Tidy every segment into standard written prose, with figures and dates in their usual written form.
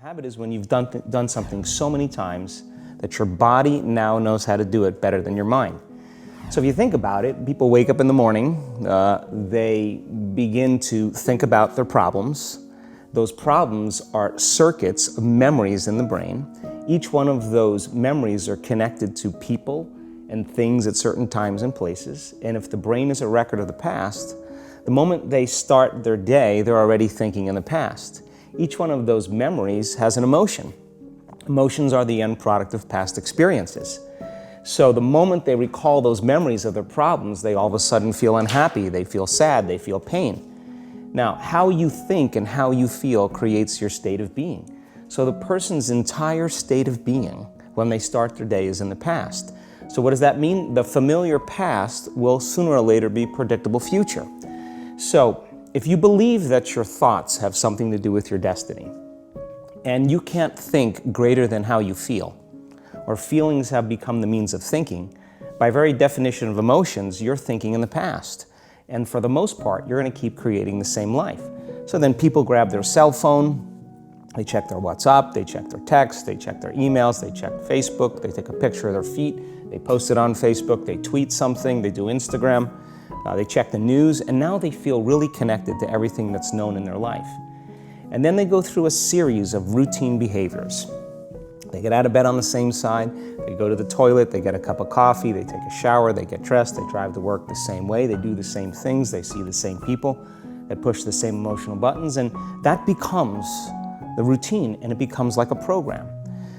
habit is when you've done something so many times that your body now knows how to do it better than your mind. So if you think about it, people wake up in the morning, they begin to think about their problems. Those problems are circuits of memories in the brain. Each one of those memories are connected to people and things at certain times and places. And if the brain is a record of the past, the moment they start their day, they're already thinking in the past. Each one of those memories has an emotion. Emotions are the end product of past experiences. So the moment they recall those memories of their problems, they all of a sudden feel unhappy, they feel sad, they feel pain. Now, how you think and how you feel creates your state of being. So the person's entire state of being when they start their day is in the past. So what does that mean? The familiar past will sooner or later be predictable future. So if you believe that your thoughts have something to do with your destiny, and you can't think greater than how you feel, or feelings have become the means of thinking, by very definition of emotions, you're thinking in the past. And for the most part, you're going to keep creating the same life. So then people grab their cell phone, they check their WhatsApp, they check their text, they check their emails, they check Facebook, they take a picture of their feet, they post it on Facebook, they tweet something, they do Instagram, they check the news, and now they feel really connected to everything that's known in their life. And then they go through a series of routine behaviors. They get out of bed on the same side, they go to the toilet, they get a cup of coffee, they take a shower, they get dressed, they drive to work the same way, they do the same things, they see the same people, they push the same emotional buttons, and that becomes the routine, and it becomes like a program.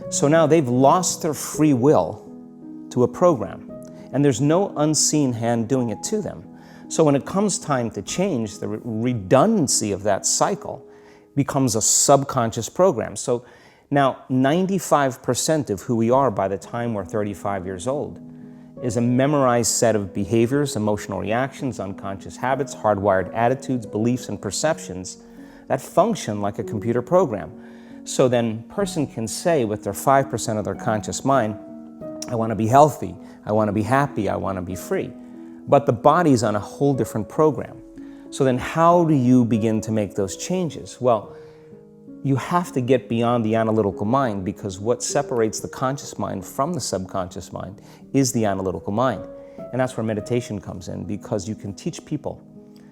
So now they've lost their free will to a program, and there's no unseen hand doing it to them. So when it comes time to change, the redundancy of that cycle becomes a subconscious program. So now 95% of who we are by the time we're 35 years old is a memorized set of behaviors, emotional reactions, unconscious habits, hardwired attitudes, beliefs, and perceptions that function like a computer program. So then a person can say with their 5% of their conscious mind, I want to be healthy, I want to be happy, I want to be free. But the body's on a whole different program. So then how do you begin to make those changes? Well, you have to get beyond the analytical mind, because what separates the conscious mind from the subconscious mind is the analytical mind. And that's where meditation comes in, because you can teach people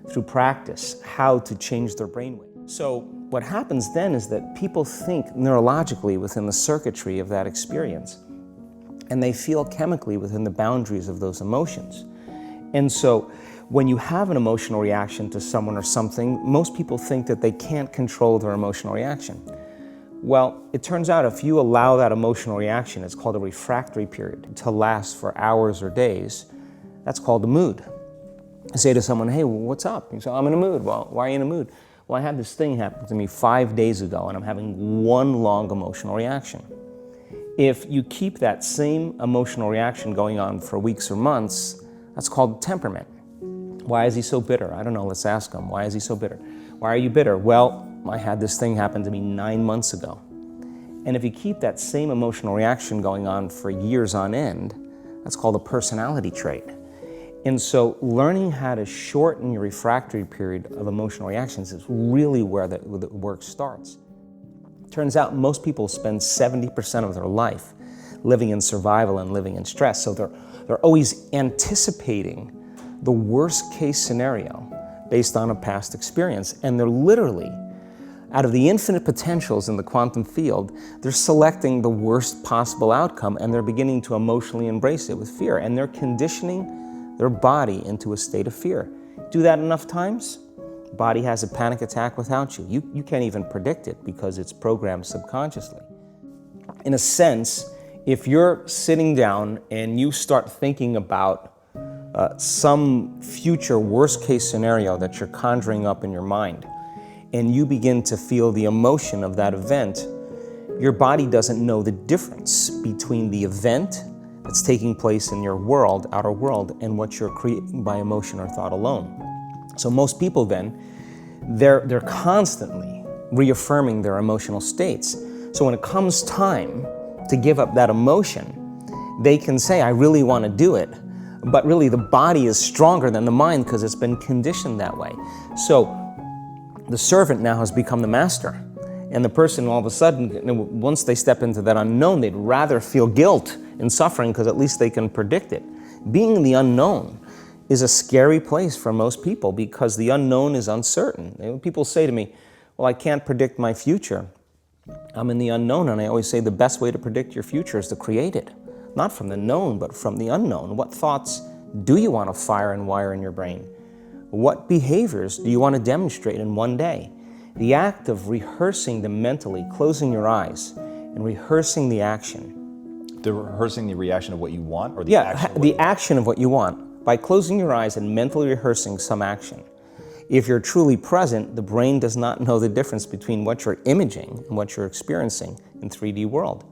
through practice how to change their brainwave. So what happens then is that people think neurologically within the circuitry of that experience, and they feel chemically within the boundaries of those emotions. And so when you have an emotional reaction to someone or something, most people think that they can't control their emotional reaction. Well, it turns out if you allow that emotional reaction, it's called a refractory period, to last for hours or days, that's called a mood. I say to someone, hey, what's up? You say, I'm in a mood. Well, why are you in a mood? Well, I had this thing happen to me 5 days ago, and I'm having one long emotional reaction. If you keep that same emotional reaction going on for weeks or months, that's called temperament. Why is he so bitter? I don't know, let's ask him. Why is he so bitter? Why are you bitter? Well, I had this thing happen to me 9 months ago. And if you keep that same emotional reaction going on for years on end, that's called a personality trait. And so learning how to shorten your refractory period of emotional reactions is really where the work starts. Turns out most people spend 70% of their life living in survival and living in stress. So they're always anticipating the worst case scenario based on a past experience. And they're literally, out of the infinite potentials in the quantum field, they're selecting the worst possible outcome, and they're beginning to emotionally embrace it with fear. And they're conditioning their body into a state of fear. Do that enough times, body has a panic attack without you. You can't even predict it because it's programmed subconsciously. In a sense, if you're sitting down and you start thinking about some future worst case scenario that you're conjuring up in your mind, and you begin to feel the emotion of that event, your body doesn't know the difference between the event that's taking place in your world, outer world, and what you're creating by emotion or thought alone. So most people then, they're constantly reaffirming their emotional states. So when it comes time to give up that emotion, they can say, I really want to do it, but really the body is stronger than the mind because it's been conditioned that way. So the servant now has become the master, And the person all of a sudden, once they step into that unknown, they'd rather feel guilt and suffering because at least they can predict it. Being in the unknown is a scary place for most people because the unknown is uncertain. People say to me, well, I can't predict my future. I'm in the unknown, and I always say the best way to predict your future is to create it. Not from the known, but from the unknown. What thoughts do you want to fire and wire in your brain? What behaviors do you want to demonstrate in one day? The act of rehearsing them mentally, closing your eyes, and rehearsing the action. Rehearsing the reaction of what you want, or the action? The action of what you want. By closing your eyes and mentally rehearsing some action. If you're truly present, the brain does not know the difference between what you're imaging and what you're experiencing in 3D world.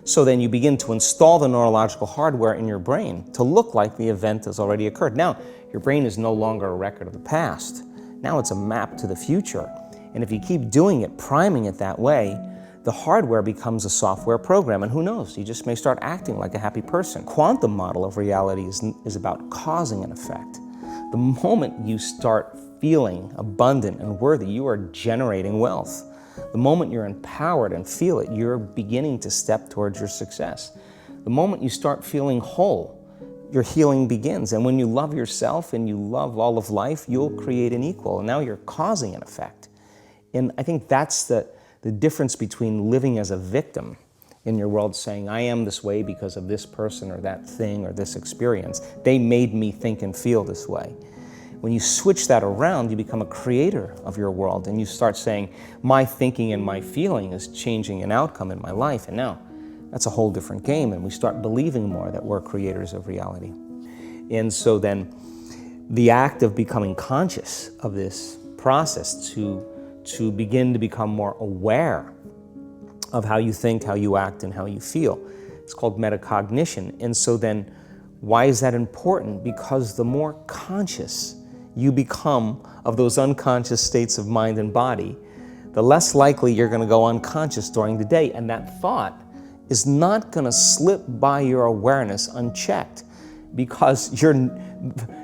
So then you begin to install the neurological hardware in your brain to look like the event has already occurred. Now, your brain is no longer a record of the past. Now it's a map to the future. And if you keep doing it, priming it that way, the hardware becomes a software program, and who knows, you just may start acting like a happy person. Quantum model of reality is about causing an effect. The moment you start feeling abundant and worthy, you are generating wealth. The moment you're empowered and feel it, you're beginning to step towards your success. The moment you start feeling whole, your healing begins. And when you love yourself and you love all of life, you'll create an equal. And now you're causing an effect. And I think that's the difference between living as a victim in your world, saying, I am this way because of this person or that thing or this experience. They made me think and feel this way. When you switch that around, you become a creator of your world, and you start saying, my thinking and my feeling is changing an outcome in my life. And now that's a whole different game, and we start believing more that we're creators of reality. And so then the act of becoming conscious of this process to begin to become more aware of how you think, how you act, and how you feel. It's called metacognition. And so then why is that important? Because the more conscious you become of those unconscious states of mind and body, the less likely you're going to go unconscious during the day. And that thought is not going to slip by your awareness unchecked, because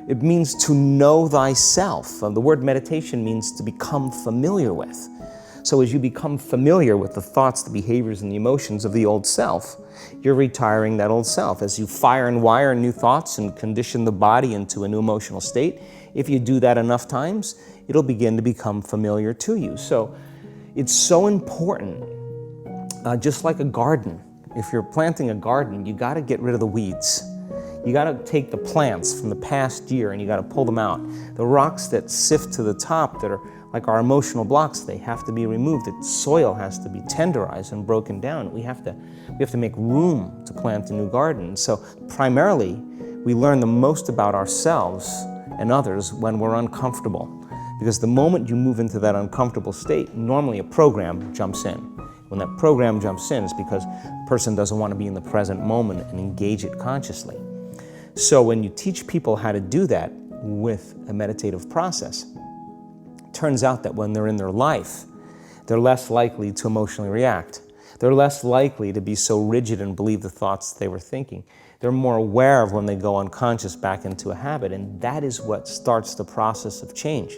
it means to know thyself. The word meditation means to become familiar with. So as you become familiar with the thoughts, the behaviors, and the emotions of the old self, you're retiring that old self. As you fire and wire new thoughts and condition the body into a new emotional state, if you do that enough times, it'll begin to become familiar to you. So it's so important, just like a garden. If you're planting a garden, you got to get rid of the weeds. You got to take the plants from the past year and you got to pull them out. The rocks that sift to the top that are like our emotional blocks, they have to be removed. The soil has to be tenderized and broken down. We have to make room to plant a new garden. So primarily, we learn the most about ourselves and others when we're uncomfortable. Because the moment you move into that uncomfortable state, normally a program jumps in. When that program jumps in, it's because the person doesn't want to be in the present moment and engage it consciously. So when you teach people how to do that with a meditative process, it turns out that when they're in their life, they're less likely to emotionally react. They're less likely to be so rigid and believe the thoughts they were thinking. They're more aware of when they go unconscious back into a habit, and that is what starts the process of change.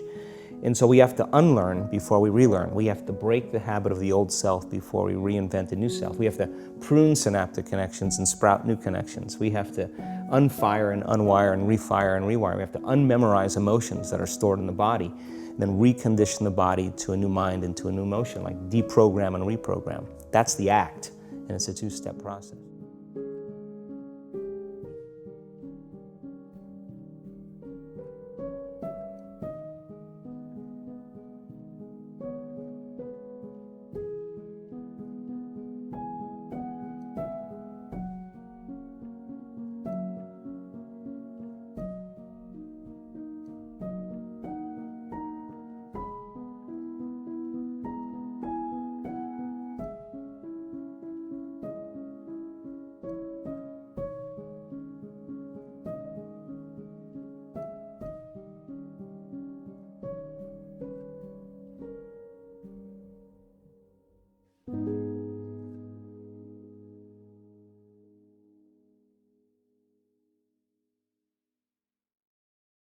And so we have to unlearn before we relearn. We have to break the habit of the old self before we reinvent a new self. We have to prune synaptic connections and sprout new connections. We have to unfire and unwire and refire and rewire. We have to unmemorize emotions that are stored in the body, and then recondition the body to a new mind and to a new emotion, like deprogram and reprogram. That's the act, and it's a two-step process.